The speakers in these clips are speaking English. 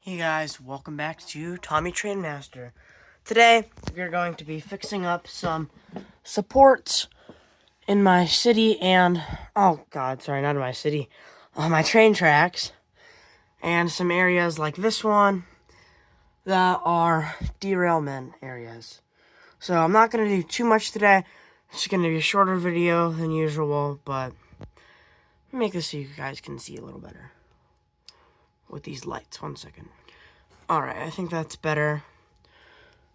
Hey guys, welcome back to Tommy Train Master. Today, we're going to be fixing up some supports in my city and, not in my city, on my train tracks, and some areas like this one that are derailment areas. So I'm not going to do too much today. It's going to be a shorter video than usual, but make this so you guys can see a little better with these lights. 1 second. Alright, I think that's better.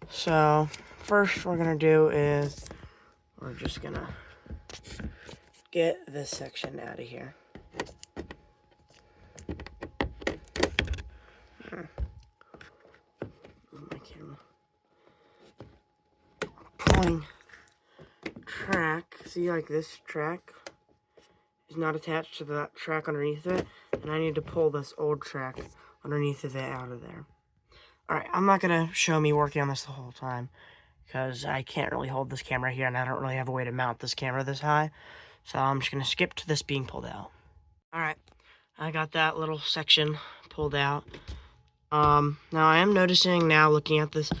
So, first we're going to do is, we're just going to get this section out of here. Move my camera. Pulling track. See, like this track is not attached to that track underneath it, and I need to pull this old track underneath of it out of there. Alright, I'm not going to show me working on this the whole time, because I can't really hold this camera here, and I don't really have a way to mount this camera this high. So I'm just going to skip to this being pulled out. Alright, I got that little section pulled out. Now I am noticing now, looking at this,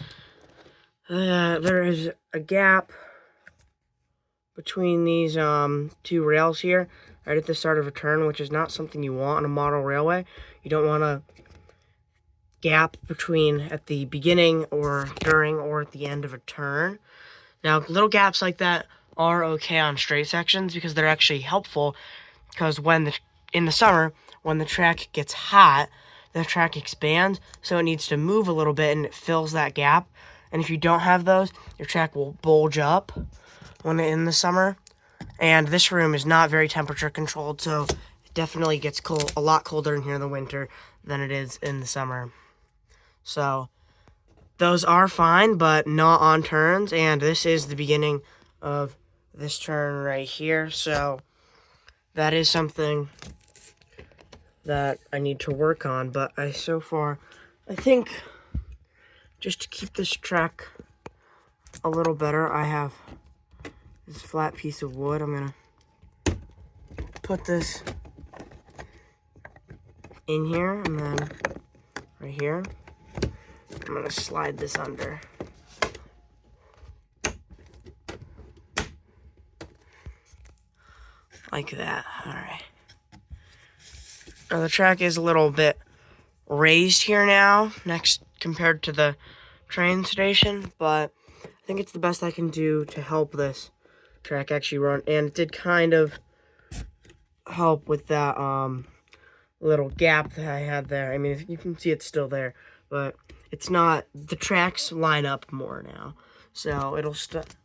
there is a gap between these two rails here, right at the start of a turn, which is not something you want on a model railway. You don't want a gap between at the beginning or during or at the end of a turn. Now, little gaps like that are okay on straight sections because they're actually helpful, because in the summer, when the track gets hot, the track expands, so it needs to move a little bit and it fills that gap. And if you don't have those, your track will bulge up in the summer. And this room is not very temperature controlled, so it definitely gets cold, a lot colder in here in the winter than it is in the summer. So those are fine, but not on turns, and this is the beginning of this turn right here, so that is something that I need to work on. But I think just to keep this track a little better, I have this flat piece of wood. I'm gonna put this in here, and then right here, I'm gonna slide this under. Like that. Alright. Now the track is a little bit raised here now, next compared to the train station, but I think it's the best I can do to help this track actually run. And it did kind of help with that little gap that I had there. I mean, you can see it's still there, but it's not, the tracks line up more now, so it'll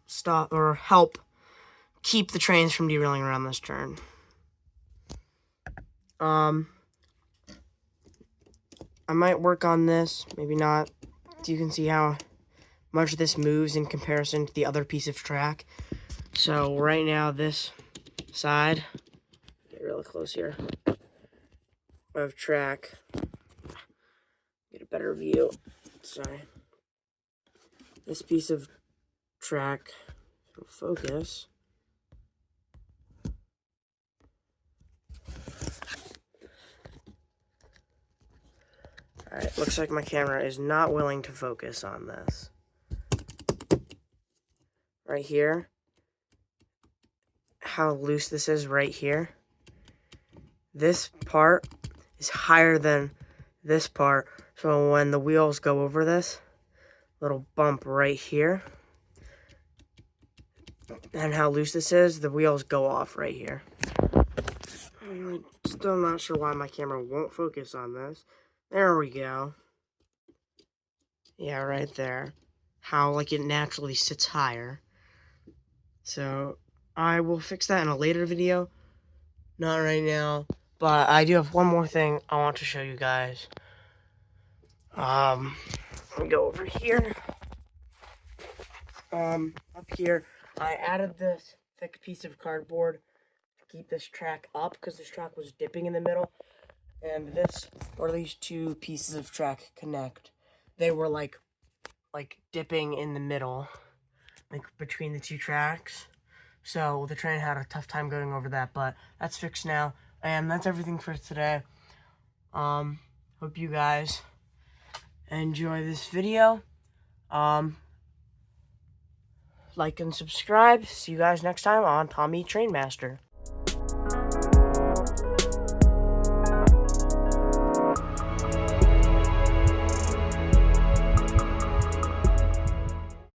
stop or help keep the trains from derailing around this turn. I might work on this, maybe not. You can see how much this moves in comparison to the other piece of track. So right now, this side, get really close here, of track, get a better view. Sorry. This piece of track, focus. Alright, looks like my camera is not willing to focus on this. Right here, how loose this is right here. This part is higher than this part, so when the wheels go over this little bump right here, and how loose this is, the wheels go off right here. I'm still not sure why my camera won't focus on this. There we go. Yeah, right there. How, like, it naturally sits higher. So, I will fix that in a later video. Not right now. But I do have one more thing I want to show you guys. Let me go over here. Up here, I added this thick piece of cardboard to keep this track up, because this track was dipping in the middle. And this, or these two pieces of track connect. They were like dipping in the middle, like between the two tracks. So the train had a tough time going over that, but that's fixed now. And that's everything for today. Hope you guys enjoy this video. Like and subscribe. See you guys next time on Tommy Trainmaster.